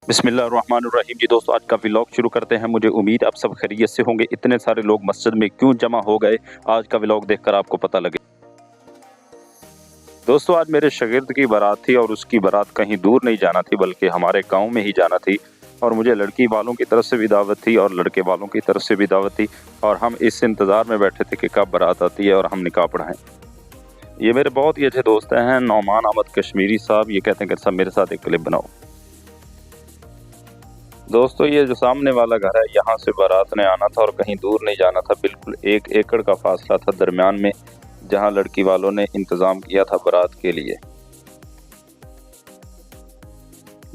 बिस्मिल्लाहिर्रहमानिर्रहीम। जी दोस्तों, आज का व्लॉग शुरू करते हैं। मुझे उम्मीद आप सब खैरियत से होंगे। इतने सारे लोग मस्जिद में क्यों जमा हो गए, आज का व्लॉग देखकर आपको पता लगे। दोस्तों, आज मेरे शागिर्द की बारात थी और उसकी बारात कहीं दूर नहीं जाना थी बल्कि हमारे गांव में ही जाना थी। और मुझे लड़की वालों की तरफ से भी दावत थी और लड़के वालों की तरफ से भी दावत थी। और हम इस इंतज़ार में बैठे थे कि कब बारात आती है और हम निकाह पढ़ाएं। ये मेरे बहुत ही अच्छे दोस्त हैं, नौमान अहमद कश्मीरी साहब। ये कहते हैं कि सब मेरे साथ एक क्लिप बनाओ। दोस्तों, ये जो सामने वाला घर है, यहाँ से बारात ने आना था और कहीं दूर नहीं जाना था। बिल्कुल 1 एकड़ का फासला था दरमियान में, जहाँ लड़की वालों ने इंतज़ाम किया था बारात के लिए।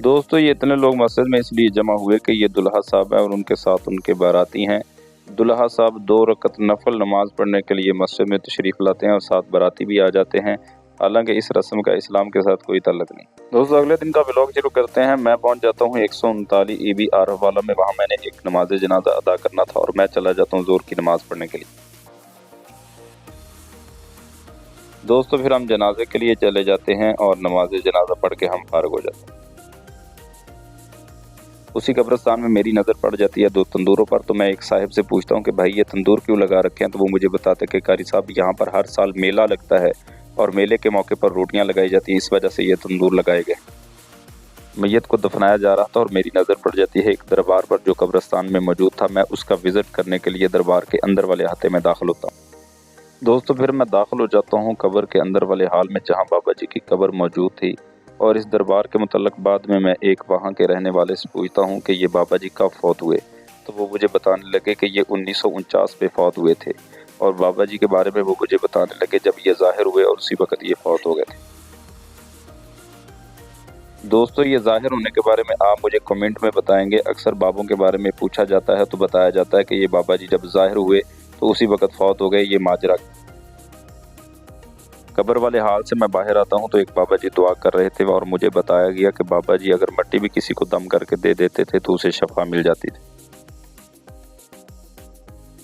दोस्तों, ये इतने लोग मस्जिद में इसलिए जमा हुए कि ये दुल्हा साहब है और उनके साथ उनके बाराती हैं। दुल्हा साहब 2 रकत नफल नमाज पढ़ने के लिए मस्जिद में तशरीफ़ लाते हैं और साथ बाराती भी आ जाते हैं। हालांकि इस रस्म का इस्लाम के साथ कोई ताल्लुक नहीं। दोस्तों, अगले दिन का व्लॉग शुरू करते हैं। मैं पहुंच जाता हूं 139 ईबी आरफ वाला में। वहां मैंने एक नमाज जनाजा अदा करना था और मैं चला जाता हूं ज़ोर की नमाज पढ़ने के लिए। दोस्तों, फिर हम जनाजे के लिए चले जाते हैं और नमाज जनाजा पढ़ के हम फारिग हो जाते हैं। उसी कब्रिस्तान में मेरी नज़र पड़ जाती है 2 तंदूरों पर। तो मैं एक साहिब से पूछता हूँ कि भाई, ये तंदूर क्यों लगा रखे हैं? तो वो मुझे बताते कि कारी साहब, यहाँ पर हर साल मेला लगता है और मेले के मौके पर रोटियां लगाई जाती हैं, इस वजह से ये तंदूर लगाए गए। मैयत को दफनाया जा रहा था और मेरी नज़र पड़ जाती है एक दरबार पर जो कब्रिस्तान में मौजूद था। मैं उसका विज़िट करने के लिए दरबार के अंदर वाले अहाते में दाखिल होता हूँ। दोस्तों, फिर मैं दाखिल हो जाता हूँ कब्र के अंदर वाले हाल में, जहाँ बाबा जी की कब्र मौजूद थी। और इस दरबार के मुतल्लिक़ बाद में मैं एक वहाँ के रहने वाले से पूछता हूँ कि ये बाबा जी कब फौत हुए। तो वो मुझे बताने लगे कि ये 1949 में फौत हुए थे। और बाबा जी के बारे में वो मुझे बताने लगे जब ये ज़ाहिर हुए और उसी वक्त ये फौत हो गए थे। दोस्तों, ये ज़ाहिर होने के बारे में आप मुझे कमेंट में बताएंगे। अक्सर बाबों के बारे में पूछा जाता है तो बताया जाता है कि ये बाबा जी जब ज़ाहिर हुए तो उसी वक्त फौत हो गए। ये माजरा। कब्र वाले हाल से मैं बाहर आता हूँ तो एक बाबा जी दुआ कर रहे थे और मुझे बताया गया कि बाबा जी अगर मट्टी भी किसी को दम करके दे देते थे तो उसे शफा मिल जाती थी।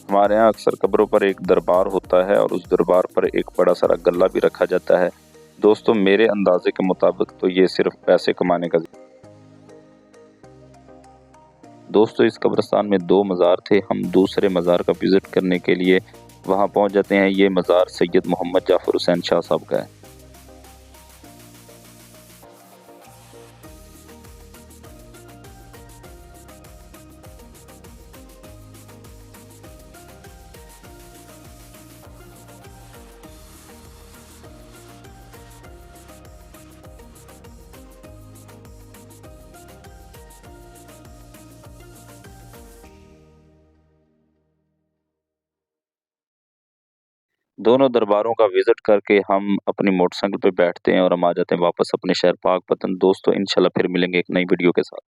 हमारे यहाँ अक्सर कब्रों पर एक दरबार होता है और उस दरबार पर एक बड़ा सारा गल्ला भी रखा जाता है। दोस्तों, मेरे अंदाजे के मुताबिक तो ये सिर्फ पैसे कमाने का। दोस्तों, इस कब्रिस्तान में 2 मज़ार थे। हम दूसरे मज़ार का विज़िट करने के लिए वहाँ पहुँच जाते हैं। ये मज़ार सैयद मोहम्मद जाफ़र हुसैन शाह साहब का है। दोनों दरबारों का विज़िट करके हम अपनी मोटरसाइकिल पे बैठते हैं और हम आ जाते हैं वापस अपने शहर पाकपतन। दोस्तों, इंशाल्लाह फिर मिलेंगे एक नई वीडियो के साथ।